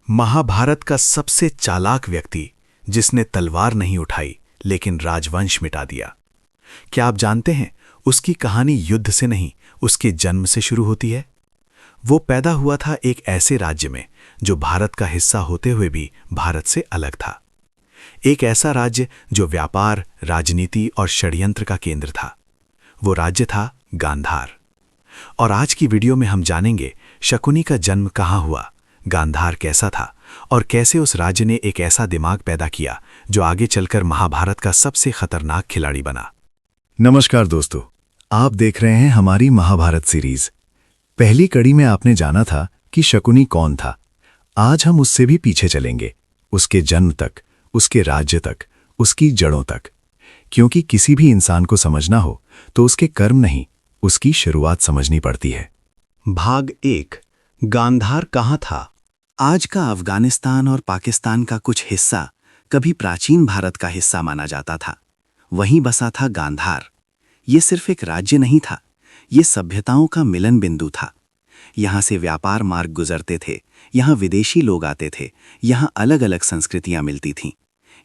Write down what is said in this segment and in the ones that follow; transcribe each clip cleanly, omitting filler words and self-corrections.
महाभारत का सबसे चालाक व्यक्ति जिसने तलवार नहीं उठाई लेकिन राजवंश मिटा दिया। क्या आप जानते हैं उसकी कहानी युद्ध से नहीं, उसके जन्म से शुरू होती है। वो पैदा हुआ था एक ऐसे राज्य में जो भारत का हिस्सा होते हुए भी भारत से अलग था। एक ऐसा राज्य जो व्यापार, राजनीति और षड्यंत्र का केंद्र था। वो राज्य था गांधार। और आज की वीडियो में हम जानेंगे शकुनी का जन्म कहाँ हुआ, गांधार कैसा था और कैसे उस राज्य ने एक ऐसा दिमाग पैदा किया जो आगे चलकर महाभारत का सबसे खतरनाक खिलाड़ी बना। नमस्कार दोस्तों, आप देख रहे हैं हमारी महाभारत सीरीज। पहली कड़ी में आपने जाना था कि शकुनी कौन था। आज हम उससे भी पीछे चलेंगे, उसके जन्म तक, उसके राज्य तक, उसकी जड़ों तक। क्योंकि किसी भी इंसान को समझना हो तो उसके कर्म नहीं, उसकी शुरुआत समझनी पड़ती है। भाग 1, गांधार कहाँ था। आज का अफगानिस्तान और पाकिस्तान का कुछ हिस्सा कभी प्राचीन भारत का हिस्सा माना जाता था। वहीं बसा था गांधार। ये सिर्फ एक राज्य नहीं था, ये सभ्यताओं का मिलन बिंदु था। यहाँ से व्यापार मार्ग गुजरते थे, यहाँ विदेशी लोग आते थे, यहाँ अलग अलग संस्कृतियाँ मिलती थीं।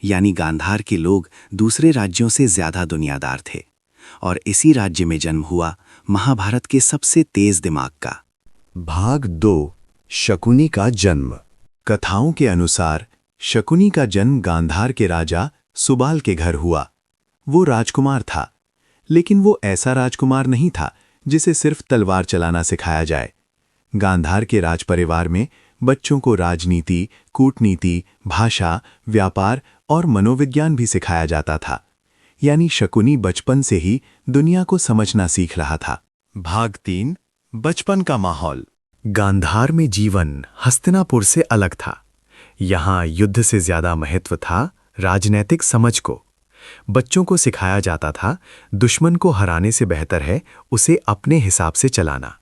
यानी गांधार के लोग दूसरे राज्यों से ज्यादा दुनियादार थे। और इसी राज्य में जन्म हुआ महाभारत के सबसे तेज दिमाग का। भाग 2, शकुनी का जन्म। कथाओं के अनुसार शकुनी का जन्म गांधार के राजा सुबाल के घर हुआ। वो राजकुमार था, लेकिन वो ऐसा राजकुमार नहीं था जिसे सिर्फ तलवार चलाना सिखाया जाए। गांधार के राज परिवार में बच्चों को राजनीति, कूटनीति, भाषा, व्यापार और मनोविज्ञान भी सिखाया जाता था। यानी शकुनी बचपन से ही दुनिया को समझना सीख रहा था। भाग 3, बचपन का माहौल। गांधार में जीवन हस्तिनापुर से अलग था। यहाँ युद्ध से ज्यादा महत्व था राजनैतिक समझ को। बच्चों को सिखाया जाता था दुश्मन को हराने से बेहतर है उसे अपने हिसाब से चलाना।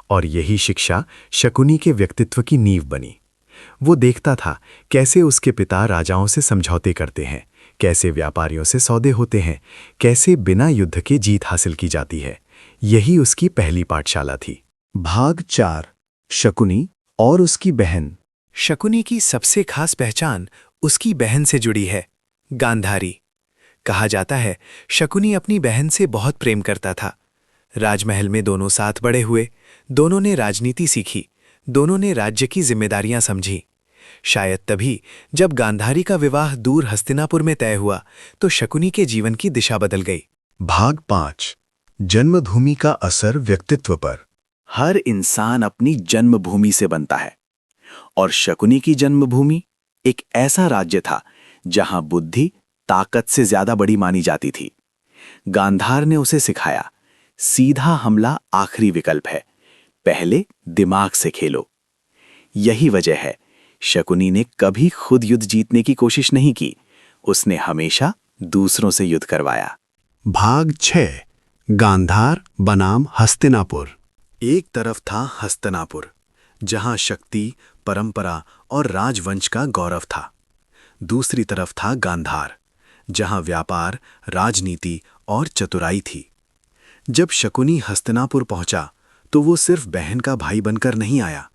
और यही शिक्षा शकुनी के व्यक्तित्व की नींव बनी। वो देखता था कैसे उसके पिता राजाओं से समझौते करते हैं, कैसे व्यापारियों से सौदे होते हैं, कैसे बिना युद्ध के जीत हासिल की जाती है। यही उसकी पहली पाठशाला थी। भाग 4, शकुनी और उसकी बहन। शकुनी की सबसे खास पहचान उसकी बहन से जुड़ी है, गांधारी। कहा जाता है शकुनी अपनी बहन से बहुत प्रेम करता था। राजमहल में दोनों साथ बड़े हुए, दोनों ने राजनीति सीखी, दोनों ने राज्य की जिम्मेदारियां समझी। शायद तभी जब गांधारी का विवाह दूर हस्तिनापुर में तय हुआ तो शकुनी के जीवन की दिशा बदल गई। भाग 5, जन्मभूमि का असर व्यक्तित्व पर। हर इंसान अपनी जन्मभूमि से बनता है और शकुनी की जन्मभूमि एक ऐसा राज्य था जहां बुद्धि ताकत से ज्यादा बड़ी मानी जाती थी। गांधार ने उसे सिखाया, सीधा हमला आखिरी विकल्प है, पहले दिमाग से खेलो। यही वजह है शकुनी ने कभी खुद युद्ध जीतने की कोशिश नहीं की, उसने हमेशा दूसरों से युद्ध करवाया। भाग 6, गांधार बनाम हस्तिनापुर। एक तरफ था हस्तिनापुर, जहां शक्ति, परंपरा और राजवंश का गौरव था। दूसरी तरफ था गांधार, जहां व्यापार, राजनीति और चतुराई थी। जब शकुनी हस्तिनापुर पहुंचा तो वो सिर्फ बहन का भाई बनकर नहीं आया,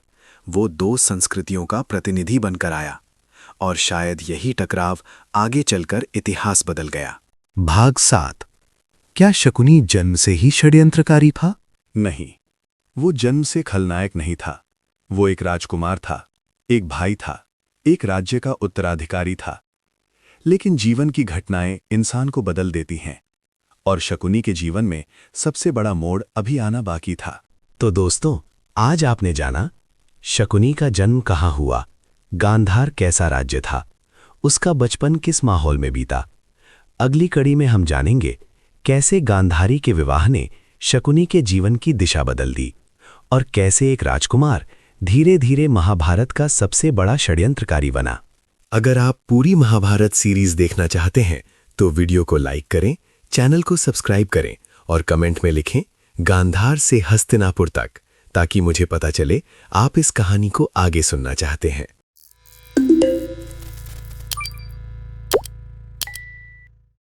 वो दो संस्कृतियों का प्रतिनिधि बनकर आया। और शायद यही टकराव आगे चलकर इतिहास बदल गया। भाग 7, क्या शकुनी जन्म से ही षड्यंत्रकारी था? नहीं, वो जन्म से खलनायक नहीं था। वो एक राजकुमार था, एक भाई था, एक राज्य का उत्तराधिकारी था। लेकिन जीवन की घटनाएं इंसान को बदल देती हैं, और शकुनी के जीवन में सबसे बड़ा मोड़ अभी आना बाकी था। तो दोस्तों, आज आपने जाना शकुनी का जन्म कहाँ हुआ, गांधार कैसा राज्य था, उसका बचपन किस माहौल में बीता। अगली कड़ी में हम जानेंगे कैसे गांधारी के विवाह ने शकुनी के जीवन की दिशा बदल दी और कैसे एक राजकुमार धीरे धीरे महाभारत का सबसे बड़ा षड्यंत्रकारी बना। अगर आप पूरी महाभारत सीरीज देखना चाहते हैं तो वीडियो को लाइक करें, चैनल को सब्सक्राइब करें और कमेंट में लिखें गांधार से हस्तिनापुर तक, ताकि मुझे पता चले आप इस कहानी को आगे सुनना चाहते हैं।